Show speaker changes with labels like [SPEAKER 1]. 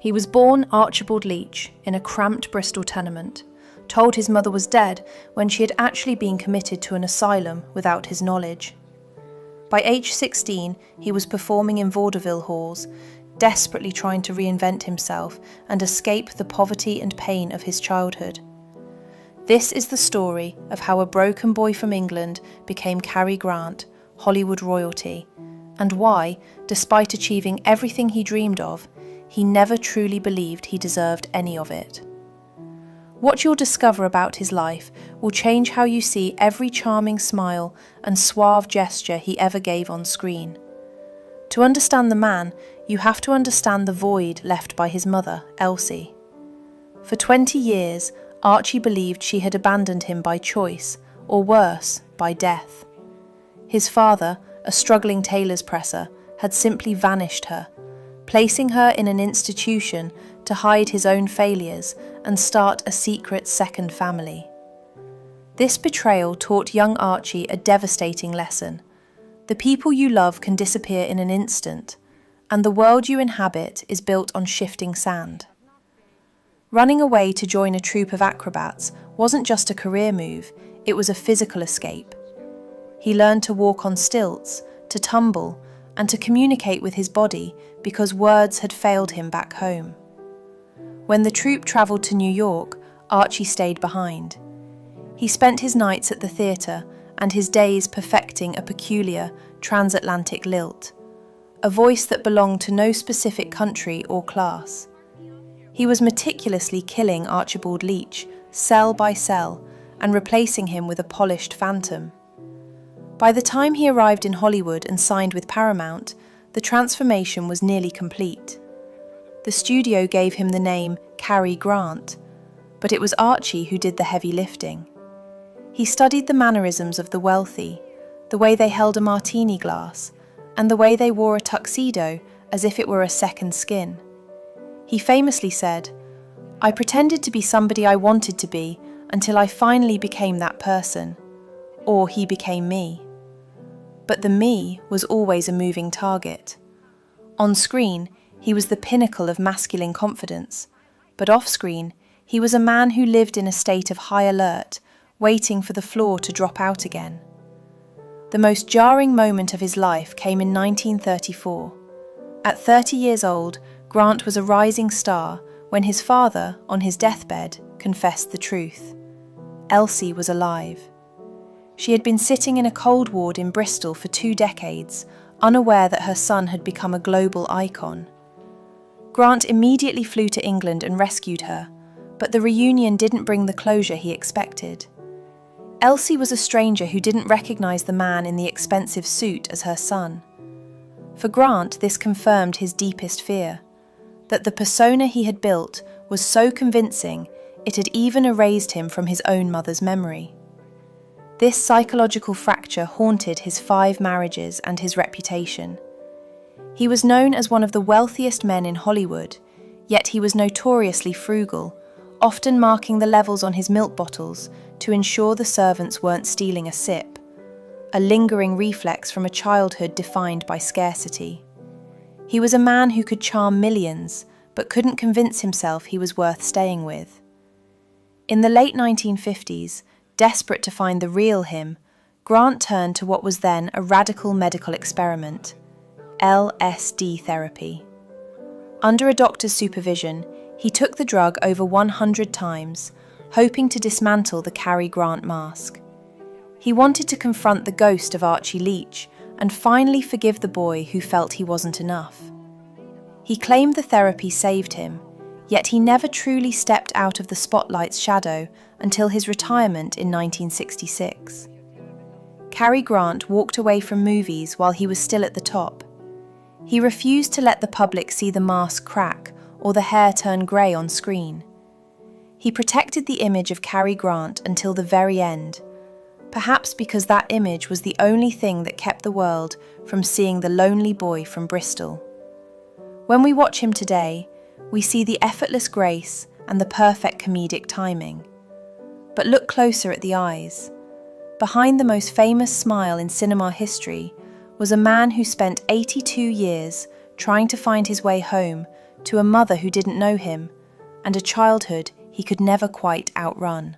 [SPEAKER 1] He was born Archibald Leach in a cramped Bristol tenement, told his mother was dead when she had actually been committed to an asylum without his knowledge. By age 16, he was performing in vaudeville halls, desperately trying to reinvent himself and escape the poverty and pain of his childhood. This is the story of how a broken boy from England became Cary Grant, Hollywood royalty, and why, despite achieving everything he dreamed of, he never truly believed he deserved any of it. What you'll discover about his life will change how you see every charming smile and suave gesture he ever gave on screen. To understand the man, you have to understand the void left by his mother, Elsie. For 20 years, Archie believed she had abandoned him by choice, or worse, by death. His father, a struggling tailor's presser, had simply vanished her, placing her in an institution to hide his own failures and start a secret second family. This betrayal taught young Archie a devastating lesson. The people you love can disappear in an instant, and the world you inhabit is built on shifting sand. Running away to join a troupe of acrobats wasn't just a career move, it was a physical escape. He learned to walk on stilts, to tumble, and to communicate with his body because words had failed him back home. When the troupe travelled to New York, Archie stayed behind. He spent his nights at the theatre and his days perfecting a peculiar transatlantic lilt, a voice that belonged to no specific country or class. He was meticulously killing Archibald Leach, cell by cell, and replacing him with a polished phantom. By the time he arrived in Hollywood and signed with Paramount, the transformation was nearly complete. The studio gave him the name Cary Grant, but it was Archie who did the heavy lifting. He studied the mannerisms of the wealthy, the way they held a martini glass, and the way they wore a tuxedo as if it were a second skin. He famously said, "I pretended to be somebody I wanted to be until I finally became that person, or he became me." But the me was always a moving target. On screen, he was the pinnacle of masculine confidence, but off-screen, he was a man who lived in a state of high alert, waiting for the floor to drop out again. The most jarring moment of his life came in 1934. At 30 years old, Grant was a rising star when his father, on his deathbed, confessed the truth. Elsie was alive. She had been sitting in a cold ward in Bristol for 2 decades, unaware that her son had become a global icon. Grant immediately flew to England and rescued her, but the reunion didn't bring the closure he expected. Elsie was a stranger who didn't recognise the man in the expensive suit as her son. For Grant, this confirmed his deepest fear, that the persona he had built was so convincing it had even erased him from his own mother's memory. This psychological fracture haunted his 5 marriages and his reputation. He was known as one of the wealthiest men in Hollywood, yet he was notoriously frugal, often marking the levels on his milk bottles to ensure the servants weren't stealing a sip, a lingering reflex from a childhood defined by scarcity. He was a man who could charm millions, but couldn't convince himself he was worth staying with. In the late 1950s, desperate to find the real him, Grant turned to what was then a radical medical experiment, LSD therapy. Under a doctor's supervision, he took the drug over 100 times, hoping to dismantle the Cary Grant mask. He wanted to confront the ghost of Archie Leach and finally forgive the boy who felt he wasn't enough. He claimed the therapy saved him, yet he never truly stepped out of the spotlight's shadow until his retirement in 1966. Cary Grant walked away from movies while he was still at the top. He refused to let the public see the mask crack or the hair turn grey on screen. He protected the image of Cary Grant until the very end, perhaps because that image was the only thing that kept the world from seeing the lonely boy from Bristol. When we watch him today, we see the effortless grace and the perfect comedic timing. But look closer at the eyes. Behind the most famous smile in cinema history was a man who spent 82 years trying to find his way home to a mother who didn't know him, and a childhood he could never quite outrun.